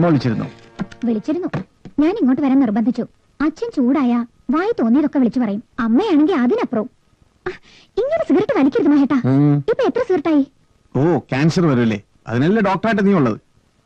അമ്മ വിളിച്ചിരുന്നു? വിളിച്ചിരുന്നു. ഞാൻ ഇങ്ങോട്ട് വരാൻ നിർബന്ധിച്ചു. അച്ഛൻ ചൂടായ വായി തോന്നിയതൊക്കെ വിളിച്ചു പറയും. അമ്മയാണെങ്കിൽ അതിനപ്പുറവും. ഇങ്ങനെ സിഗരറ്റ് വലിക്കരുത് മഹേട്ടാ. ഇപ്പൊ എത്ര സിഗരറ്റായി? ഓ, ക്യാൻസർ വരൂല്ലേ? അതിനല്ലേ ഡോക്ടറായിട്ട് നീ ഉള്ളത്.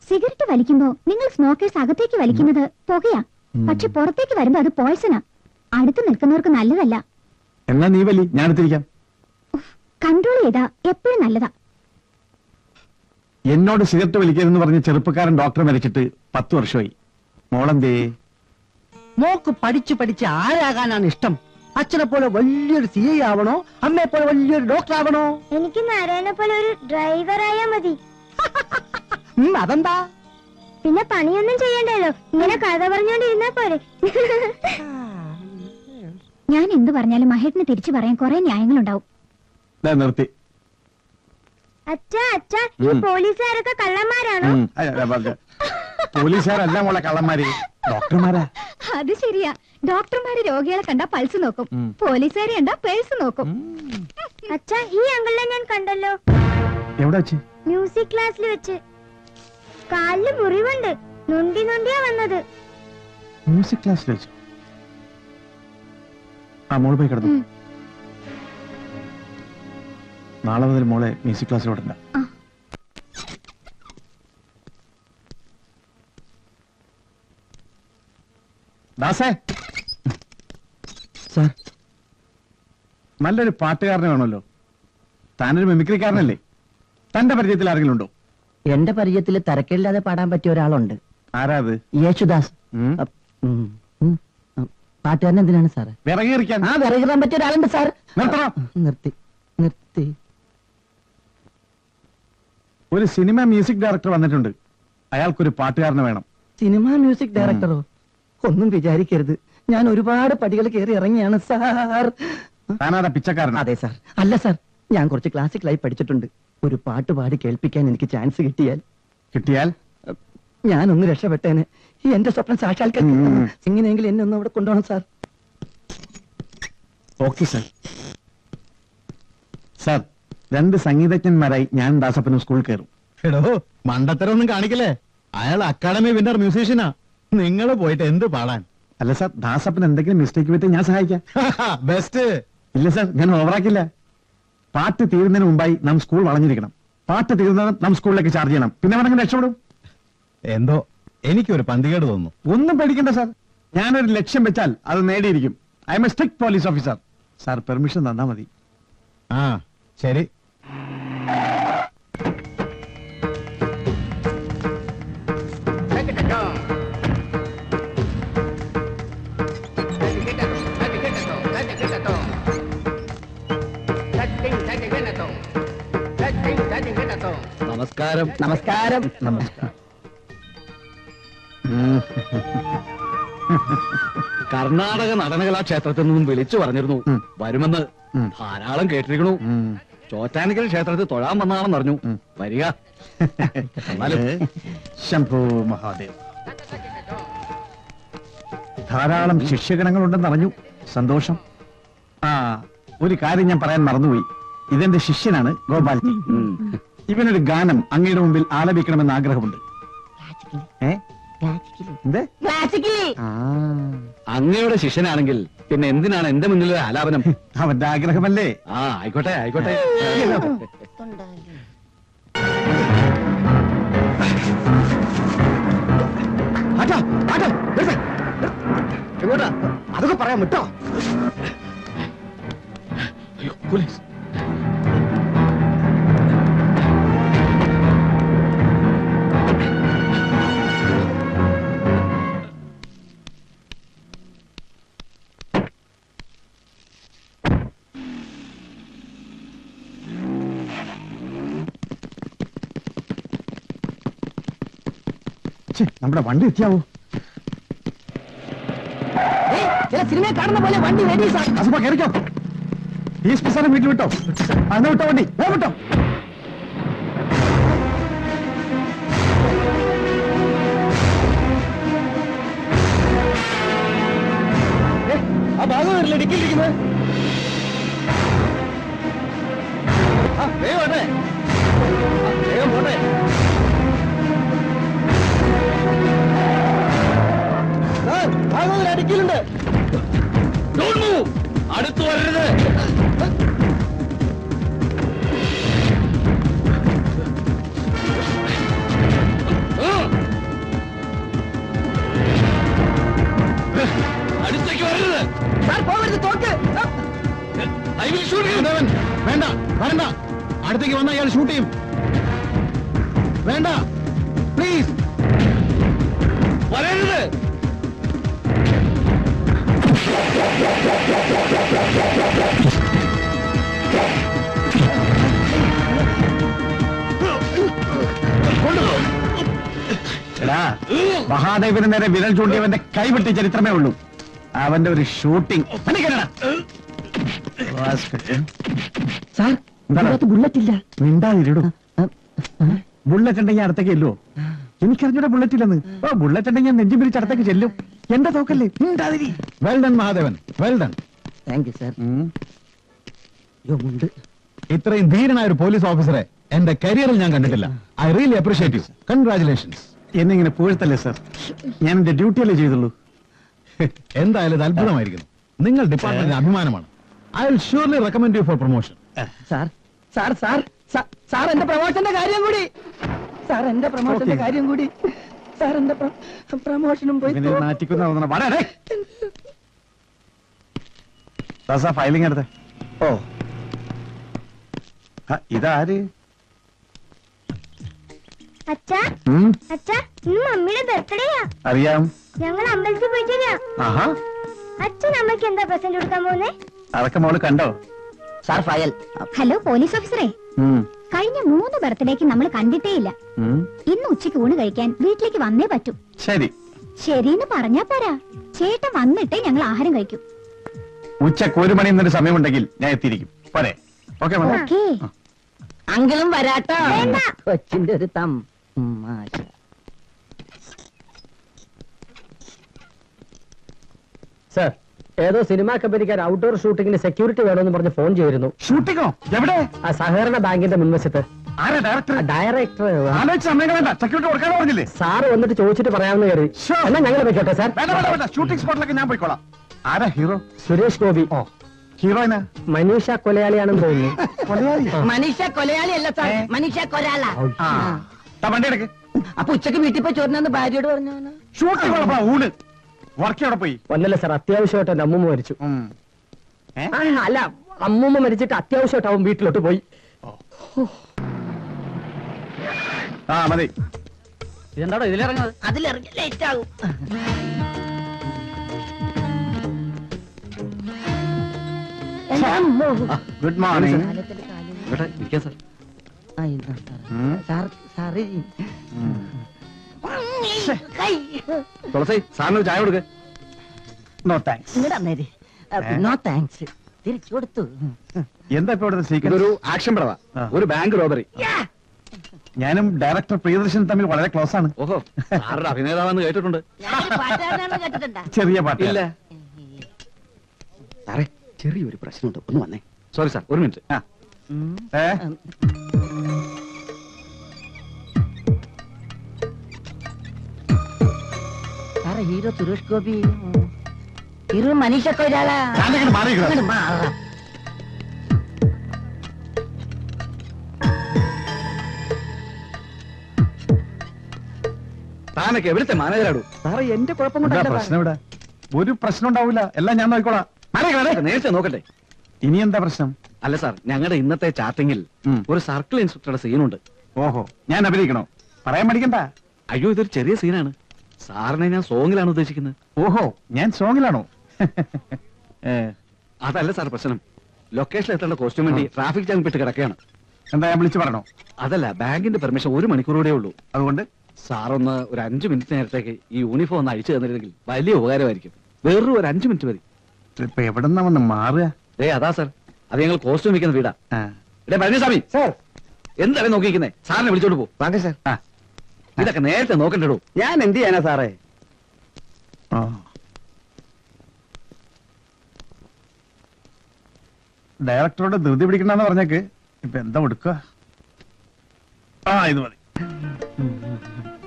സിഗരറ്റ് വലിക്കുമ്പോ നിങ്ങൾ സ്മോക്കേഴ്സ് അകത്തേക്ക് വലിക്കുന്നത് പുകയാ. പക്ഷെ പുറത്തേക്ക് വരുമ്പോ അത് പോയ്സനാ. അടുത്ത് നിൽക്കുന്നവർക്ക് നല്ലതല്ല. എന്നാ നീ വലി, ഞാൻ എടുത്തിരിക്കാം. കൺട്രോൾ ചെയ്താ എപ്പോഴും നല്ലതാ. എന്നോട് സിഗരറ്റ് വലിക്കരുതെന്ന് പറഞ്ഞ ചെറുപ്പക്കാരൻ ഡോക്ടർ മരിച്ചിട്ട് 10 വർഷമായി. മോളെന്തേ? മോക്ക് പഠിച്ചു പഠിച്ച് ആരാകാനാണ് ഇഷ്ടം? അച്ഛനെ പോലെ വലിയൊരു CI ആവണോ, അമ്മയെ പോലെ വലിയൊരു ഡോക്ടർ ആവണോ? എനിക്ക് നാരായണനെ പോലെ ഒരു ഡ്രൈവർ ആയാ മതി. അതെന്താ? പിന്നെ പണിയൊന്നും ചെയ്യണ്ടല്ലോ, ഇങ്ങനെ കഥ പറഞ്ഞോണ്ടിരുന്നാ പോരെ. ഞാൻ എന്ത് പറഞ്ഞാലും മഹേട്ടിന് തിരിച്ചു പറയാൻ കുറെ ന്യായങ്ങളുണ്ടാവും. നിർത്തി. അച്ഛാ അച്ഛാ, ഈ പോലീസുകാരൊക്കെ കള്ളന്മാരാണോ? പോലീസുകാരല്ല മോളെ കള്ളന്മാര്, ഡോക്ടർമാരാ. അത് ശരിയാ. ഡോക്ടർമാര് രോഗികളെ കണ്ടാ പൾസ് നോക്കും, പോലീസുകാരെ കണ്ടാ പേഴ്സ് നോക്കും. അച്ഛാ, ഈ അങ്കിളിനെ ഞാൻ കണ്ടല്ലോ. എവിടെ വെച്ച്? മ്യൂസിക് ക്ലാസ്സിൽ വെച്ച്. കാലില് മുറിവുണ്ട്, നൊണ്ടി നൊണ്ടിയാ വന്നത്. മ്യൂസിക് ക്ലാസ്സിൽ വെച്ചു? ആ, മോള് പോയി കിടന്നു. നാളെ മുതൽ മോളെ മ്യൂസിക് ക്ലാസ്സിൽ വിടണ്ട. ദാസേ, സാർ, നല്ലൊരു പാട്ടുകാരനെ വേണമല്ലോ. താനൊരു മിമിക്രിക്കാരനല്ലേ? തന്റെ പരിചയത്തിൽ ആരെങ്കിലും ഉണ്ടോ? എന്റെ പരിചയത്തിൽ തരക്കേടില്ലാതെ പാടാൻ പറ്റിയ ഒരാളുണ്ട്. ആരാത്? യേശുദാസ്. പാട്ടുകാരൻ എന്തിനാണ് സാറ്? വിറകേറിക്കാൻ. ആ, വിറകിറാൻ പറ്റിയ ഒരാളുണ്ട് സാർ. നിർത്തി. നിർത്തി. ഒരു സിനിമ മ്യൂസിക് ഡയറക്ടർ വന്നിട്ടുണ്ട്. അയാൾക്കൊരു പാട്ടുകാരനെ വേണം. സിനിമ മ്യൂസിക് ഡയറക്ടറോ? ഒന്നും വിചാരിക്കരുത്, ഞാൻ ഒരുപാട് പടികൾ കയറി ഇറങ്ങിയാണ് സാർ. താനാടാ പിച്ചക്കാരൻ? അതെ സാർ. അല്ല സാർ, ഞാൻ കുറച്ച് ക്ലാസിക്കലായി പഠിച്ചിട്ടുണ്ട്. ഒരു പാട്ട് പാടി കേൾപ്പിക്കാൻ എനിക്ക് ചാൻസ് കിട്ടിയാൽ ഞാനൊന്ന് രക്ഷപ്പെട്ടേനെ. എന്റെ സ്വപ്നം സാക്ഷാത്കരിക്കും. എങ്ങനെയെങ്കിലും എന്നെ ഒന്ന് അവിടെ കൊണ്ടുപോകണം സാർ. Okay sir. സാർ, 2 സംഗീതജ്ഞന്മാരായി ഞാൻ ദാസപ്പനും സ്കൂളിൽ കയറും. എടോ, മണ്ടത്തരൊന്നും കാണിക്കല്ലേ. അയാൾ അക്കാഡമി വിന്നർ മ്യൂസീഷ്യനാ. നിങ്ങൾ പോയിട്ട് എന്ത് പാടാൻ? അല്ല സാർ, ദാസപ്പൻ എന്തെങ്കിലും മിസ്റ്റേക്ക് പറ്റി ഞാൻ സഹായിക്കാം. ബെസ്റ്റ്. ഇല്ല സാർ, ഞാൻ ഓവറാക്കില്ല. പാട്ട് തീരുന്നതിന് മുമ്പായി നാം സ്കൂൾ വളഞ്ഞിരിക്കണം. പാട്ട് തീർന്നതും നാം സ്കൂളിലേക്ക് ചാർജ് ചെയ്യണം. പിന്നെ വേണമെങ്കിൽ രക്ഷപ്പെടും. എന്തോ എനിക്കൊരു പന്തികേട് തോന്നുന്നു. ഒന്നും പേടിക്കണ്ട സാർ, ഞാനൊരു ലക്ഷ്യം വെച്ചാൽ അത് നേടിയിരിക്കും. I am a strict police officer. Sir permission തന്നാ മതി. ആ, ശരി. നമസ്കാരം. നമസ്കാരം. നമസ്കാരം. കർണാടക നടനകലാക്ഷേത്രത്തിൽ നിന്നും വിളിച്ചു പറഞ്ഞിരുന്നു വരുമെന്ന്. ധാരാളം കേട്ടിരിക്കണു. ചോറ്റാനിക്കൽ ക്ഷേത്രത്തിൽ തൊഴാൻ വന്നാണെന്ന് അറിഞ്ഞു. വരിക. ശംഭോ മഹാദേവ്. ധാരാളം ശിഷ്യഗണങ്ങളുണ്ടെന്ന് അറിഞ്ഞു. സന്തോഷം. ആ, ഒരു കാര്യം ഞാൻ പറയാൻ മറന്നുപോയി. ഇതെന്റെ ശിഷ്യനാണ് ഗോപാൽജി. ഇവനൊരു ഗാനം അങ്ങയുടെ മുമ്പിൽ ആലപിക്കണമെന്ന് ആഗ്രഹമുണ്ട്. അങ്ങയുടെ ശിഷ്യനാണെങ്കിൽ പിന്നെ എന്തിനാണ് എന്റെ മുന്നിൽ ആലാപനം? അവന്റെ ആഗ്രഹമല്ലേ? ആ, ആയിക്കോട്ടെ ആയിക്കോട്ടെ. എങ്ങോട്ടാ? അതൊക്കെ പറയാൻ വിട്ടോ. പോലീസ്. നമ്മുടെ വണ്ടി എത്തിയാവോ? സിനിമയെ കാണുന്ന പോലെ വണ്ടി റെഡി സാർ. അസുഖ കയറിക്കോ. ഈ സ്പെസാരം വീട്ടിൽ വിട്ടോ. അന്ന് വിട്ടോ വണ്ടി വിട്ടോ. ആ ഭാഗം വരില്ല, ഡിക്കിലിരിക്കുന്നത്. വേഗം പോട്ടെ. വരണ്ട, അടുത്തേക്ക് വന്ന അയാൾ ഷൂട്ട് ചെയ്യും. വേണ്ട, പ്ലീസ് വരരുത്. എടാ, മഹാദേവന് നേരെ വിരൽ ചൂണ്ടിയവന്റെ കൈവിട്ട ചരിത്രമേ ഉള്ളൂ. അവന്റെ ഒരു ഷൂട്ടിംഗ്. സാർ ബുള്ളറ്റ് ഇല്ല. മിണ്ടാതിരിടും. ബുള്ളറ്റ് ഉണ്ടെങ്കിൽ അടുത്തേക്ക് ചെല്ലുവോ? എനിക്കറിഞ്ഞൂടെ ബുള്ളറ്റ് ഇല്ലെന്ന്. ഓ, ബുള്ളറ്റ് ഉണ്ടെങ്കിൽ ഞാൻ നെഞ്ചും പിരിച്ച് അടുത്തേക്ക് ചെല്ലും. എന്റെ തോക്കല്ലേ, മിണ്ടാതിരി. Well done Mahadevan, well done. Thank you sir. ഉണ്ട്. ഇത്രയും ധീരനായ ഒരു പോലീസ് ഓഫീസറെ എന്റെ കരിയറിൽ ഞാൻ കണ്ടിട്ടില്ല. I really appreciate you. Congratulations. എന്നിങ്ങനെ പുകഴ്ത്തല്ലേ സാർ, ഞാൻ എന്റെ ഡ്യൂട്ടിയല്ലേ ചെയ്തുള്ളൂ. എന്തായാലും ഇത് അത്ഭുതമായിരിക്കുന്നു. നിങ്ങൾ ഡിപ്പാർട്ട്മെന്റിന് അഭിമാനമാണ്. I will surely recommend you for promotion. Sir sir sir sir എന്റെ പ്രൊമോഷന്റെ കാര്യം കൂടി. സാർ എന്റെ പ്രൊമോഷന്റെ കാര്യം കൂടി. സാർ എന്റെ പ്രൊമോഷനും പോയി. ഇവനെ നാറ്റിക്കുന്ന വളരെ ഫയലിംഗ് എടുത്തേ. ഓ, ഇതാര്? അച്ഛാ, അച്ഛാ, ഇന്ന് മമ്മിയുടെ ബർത്ത്ഡേയാ. അറിയാം. ഞങ്ങൾ അമ്പലത്തിൽ പോയിട്ടില്ല. ആഹാ, അച്ഛൻ അമ്മയ്ക്ക് എന്താ പ്രസന്റ് കൊടുക്കാൻ പോകുന്നേ? അതൊക്കെ മോള് കണ്ടോ? Sir file. ഹലോ പോലീസ് ഓഫീസറെ, കഴിഞ്ഞ 3 ബർത്ത്ഡേക്ക് നമ്മൾ കണ്ടിട്ടേ ഇല്ല. ഇന്ന് ഉച്ചയ്ക്ക് ഊണ് കഴിക്കാൻ വീട്ടിലേക്ക് വന്നേ പറ്റൂ. ശരി. ശരിന്ന് പറഞ്ഞാ പോരാ, ചേട്ടൻ വന്നിട്ടേ ഞങ്ങൾ ആഹാരം കഴിക്കും. ഉച്ചക്ക് 1 മണി എന്നൊരു സമയമുണ്ടെങ്കിൽ ഞാൻ എത്തിയിരിക്കും. പോരെ? ഓക്കെ. ഓക്കേ. അങ്കിളും വരാട്ടോ. വേണ്ട. കൊച്ചിന്റെ ഒരു സർ, ഏതോ സിനിമാ കമ്പനിക്കാർ ഔട്ട്ഡോർ ഷൂട്ടിങ്ങിന് സെക്യൂരിറ്റി വേണമെന്ന് പറഞ്ഞ് ഫോൺ ചെയ്തിരുന്നു. ഷൂട്ടിങ്ങോ? എവിടെ? ആ സഹകരണ ബാങ്കിന്റെ മുൻവശത്ത്. ആരാ ഡയറക്ടർ? ഡയറക്ടർ ആലോചിച്ച് സമയം വേണ്ട, സെക്യൂരിറ്റി കൊടുക്കാനോ പറഞ്ഞില്ലേ? സാറ് വന്നിട്ട് ചോദിച്ചിട്ട് പറയാമെന്ന് കരുതി. Sure. എന്നാ ഞങ്ങൾ വെക്കട്ടെ സാർ. വേണ്ട വേണ്ട വേണ്ട, ഷൂട്ടിംഗ് സ്പോട്ടിലൊക്കെ ഞാൻ പോയിക്കോളാം. ആരാ ഹീറോ? സുരേഷ് ഗോപി. ഹീറോയിനാ? മനീഷ കൊലയാളിയാണെന്ന് തോന്നുന്നു. മനീഷ കൊലയാളി അല്ല സാർ, മനീഷ കൊരാള. വണ്ടി എടുക്ക്. അപ്പൊ ഉച്ചക്ക് വീട്ടിൽ പോയി ചോറിനാന്ന് ഭാര്യയോട് പറഞ്ഞു. ഷൂട്ടിംഗ് കുഴപ്പമാ, ഊണ്. വർക്ക് എവിടെ പോയി? ഒന്നല്ല സാർ, അത്യാവശ്യമായിട്ട് എന്റെ അമ്മൂമ്മ മരിച്ചു. ഏ? ആ, അല്ല, അമ്മൂമ്മ മരിച്ചിട്ട് അത്യാവശ്യമായിട്ട് അവൻ വീട്ടിലോട്ട് പോയി. ആ മതി. ഇതെന്താടോ ഇതിലിറങ്ങുന്നത്? അതിലിറങ്ങി ലേറ്റ് ആകും. Good morning. ഇവിടെ ഇരിക്കാം സാർ. തുളസി, സാറിന് ചായ കൊടുക്ക. No thanks. No thanks. തിരിച്ചു കൊടുത്തു. എന്താ ഇപ്പൊ ഇവിടുത്തെ സീക്രട്ട്? ഇതൊരു ആക്ഷൻ പടവാ, ഒരു ബാങ്ക് റോബറി. ഞാനും ഡയറക്ടർ പ്രിയദർശൻ തമ്മിൽ വളരെ ക്ലോസ് ആണ്. ഓഹോ, സാറുടെ അഭിനേതാവെന്ന് കേട്ടിട്ടുണ്ട്. ചെറിയ പാട്ട്. ഇല്ല സാറേ, ചെറിയൊരു പ്രശ്നമുണ്ട്, ഒന്ന് വന്നേ. സോറി സാർ, ഒരു മിനിറ്റ്. സാറേ, ഹീറോ സുരേഷ് ഗോപി, ഹീറോ മനീഷ കൊരാള. താനൊക്കെ എവിടുത്തെ മാനേജരാടൂ? സാറേ, എന്റെ കുഴപ്പം പ്രശ്നം ഇവിടെ ഒരു പ്രശ്നം ഉണ്ടാവില്ല, എല്ലാം ഞാൻ നോക്കിക്കോളാം. നേരത്തെ നോക്കട്ടെ. ഇനി എന്താ പ്രശ്നം? അല്ല സാർ, ഞങ്ങളുടെ ഇന്നത്തെ ചാറ്റിങ്ങിൽ ഒരു സർക്കിൾ ഇൻസ്പെക്ടറുടെ സീനുണ്ട്. ഓഹോ, ഞാൻ അഭിനയിക്കണോ? പറയാൻ പഠിക്കണ്ട. അയ്യോ, ഇതൊരു ചെറിയ സീനാണ്. സാറിനെ ഞാൻ സോങ്ങിലാണ് ഉദ്ദേശിക്കുന്നത്. ഓഹോ, ഞാൻ സോങ്ങിലാണോ? അതല്ല സാർ പ്രശ്നം. ലൊക്കേഷനിൽ എത്തേണ്ട കോസ്റ്റ്യൂം വേണ്ടി ട്രാഫിക് ജാം പെട്ട് കിടക്കുകയാണ്. എന്താ, ഞാൻ വിളിച്ചു പറഞ്ഞോ? അതല്ല, ബാങ്കിന്റെ പെർമിഷൻ 1 മണിക്കൂറൂടെ ഉള്ളൂ. അതുകൊണ്ട് സാറൊന്ന് ഒരു 5 മിനിറ്റ് നേരത്തേക്ക് ഈ യൂണിഫോം ഒന്ന് അഴിച്ചു തന്നിരുന്നെങ്കിൽ വലിയ ഉപകാരമായിരിക്കും. വേറൊരു 5 മിനിറ്റ് മതി. ഇപ്പൊ എവിടെന്നാ വന്ന് മാറുക? അതാ സാർ, അത് ഞങ്ങൾ കോസ്റ്റ്യൂം വെക്കുന്ന വീടാ. പഴനിസ്വാമി സാർ, എന്താണ് നോക്കിയിരിക്കുന്നത്? സാറിനെ വിളിച്ചോണ്ട് പോ. വാങ്ങ സാർ. ഇതൊക്കെ നേരത്തെ നോക്കണ്ടോ? ഞാൻ എന്ത് ചെയ്യാനാ സാറേ? ഡയറക്ടറോട് ധൃതി പിടിക്കണ്ടെന്ന് പറഞ്ഞേക്ക്. ഇപ്പൊ എന്താ കൊടുക്കുക? ഇത് മതി.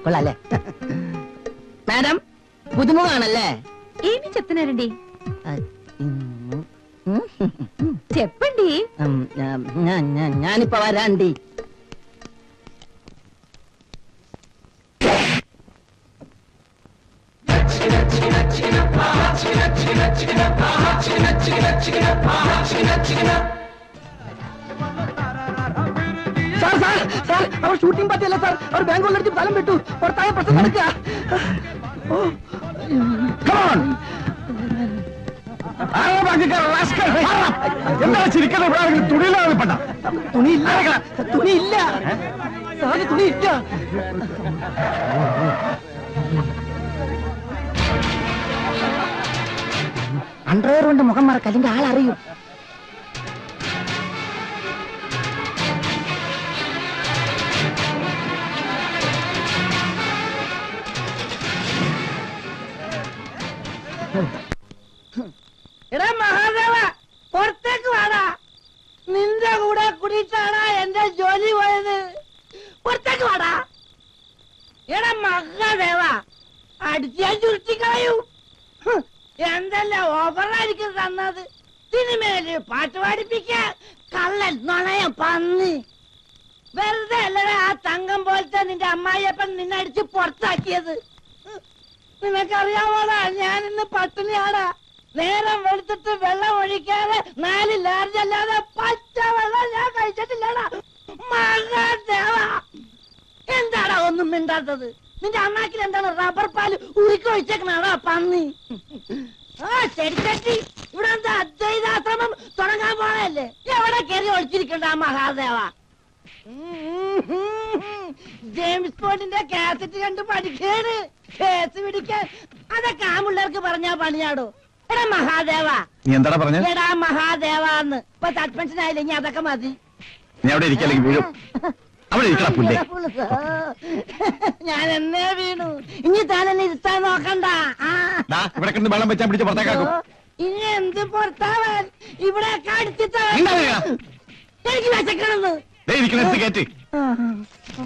കൊള്ളാല്ലേ മാഡം? പുതുമുഖാണല്ലേ? ఏమి చెప్తున్నారండి? చెప్పండి. ഞാനിപ്പോ വരാണ്ടി. അവർ ഷൂട്ടിംഗ് പാർട്ടി അല്ല സാർ, അവർ ബാംഗ്ലൂരിലടിച്ച് സ്ഥലം വിട്ടു, പുറത്തായ പ്രശ്നം നടക്കുക. എന്താ ചിരിക്കുന്നത്? തുണിയിലാണ് പെട്ട തുണിയില്ല, തുണിയില്ല സാറ്, തുണിയില്ല. അണ്ടർവെയർ കൊണ്ട് മുഖം മറക്ക, അല്ലെങ്കിൽ ആളറിയും. എടാ മഹാദേവ, പുറത്തേക്ക് വാടാ. നിന്റെ കൂടെ കുടിച്ചാടാ എന്റെ ജോലി പോയത്. പുറത്തേക്ക് വാടാ. എടാ മഹാദേവ, അടിച്ചാൽ ചുരുട്ടിക്കളയൂ. എന്തെല്ലാം ഓഫറായിരിക്കും തന്നത്. സിനിമയില് പാട്ട് പാടിപ്പിക്കാൻ കള്ളൻ നുണയം പന്നി. വെറുതെ അല്ലടാ ആ തങ്കം പോലത്തെ നിന്റെ അമ്മായിയപ്പൻ നിന്നെ അടിച്ച് പുറത്താക്കിയത്. നിനക്കറിയാമോടാ, ഞാൻ ഇന്ന് പട്ടിണിയാടാ. നേരം വെളുത്തിട്ട് വെള്ളം ഒഴിക്കാതെ 4 ലാർജ് അല്ലാതെ പച്ച വെള്ളം ഞാൻ കഴിച്ചിട്ടില്ലടാ. മഹാദേവ, എന്താടാ ഒന്നും മിണ്ടാത്തത്? നിന്റെ അണ്ണാക്കിൽ എന്താണ് റബ്ബർ പാല് ഉരുക്കൊഴിച്ചേക്കണാടാ പന്നി. ആ ശരിക്കട്ടി, ഇവിടെ എന്താ അദ്വൈതാശ്രമം തുടങ്ങാൻ പോണല്ലേ? എവിടെ കയറി ഒളിച്ചിരിക്കണ്ട മഹാദേവ? ജെയിംസ് ബോണ്ടിന്റെ കാസറ്റ് കണ്ട് പഠിക്കേണ്. കേസ് പിടിക്കാൻ അതൊക്കെ ആ പിള്ളേർക്ക് പറഞ്ഞാ പണിയാടോ. എടാ മഹാദേവ, നീ എന്താ പറഞ്ഞ? എടാ മഹാദേവാന്ന് ഇപ്പൊ സസ്പെൻഷൻ ആയില്ലെങ്കിൽ അതൊക്കെ മതി. നീ അവിടെ ഇരിക്കല്ലെങ്കിൽ വീഴും. അവിടെ ഇരിക്കണ പുല്ലേ. ഞാൻ എന്നേ വീണു. ഇനി താൻ എന്നെ ഇരുത്താൻ നോക്കണ്ട. ഇവിടെ കണ്ട് വെള്ളം വെച്ചാൽ പിടിച്ച് പുറത്തേക്കാക്കും. ഇനി എന്ത് പുറത്താവാൻ, ഇവിടെ അടിച്ചിട്ടാ എനിക്ക് വിശക്കണെന്ന് ഇരിക്കണ കയറ്റി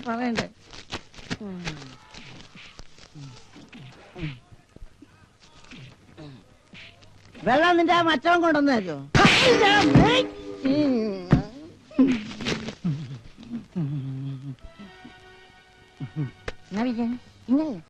പറയണ്ടേ. വെള്ളം നിന്റെ മറ്റവൻ കൊണ്ടുവന്നു തരുമോ?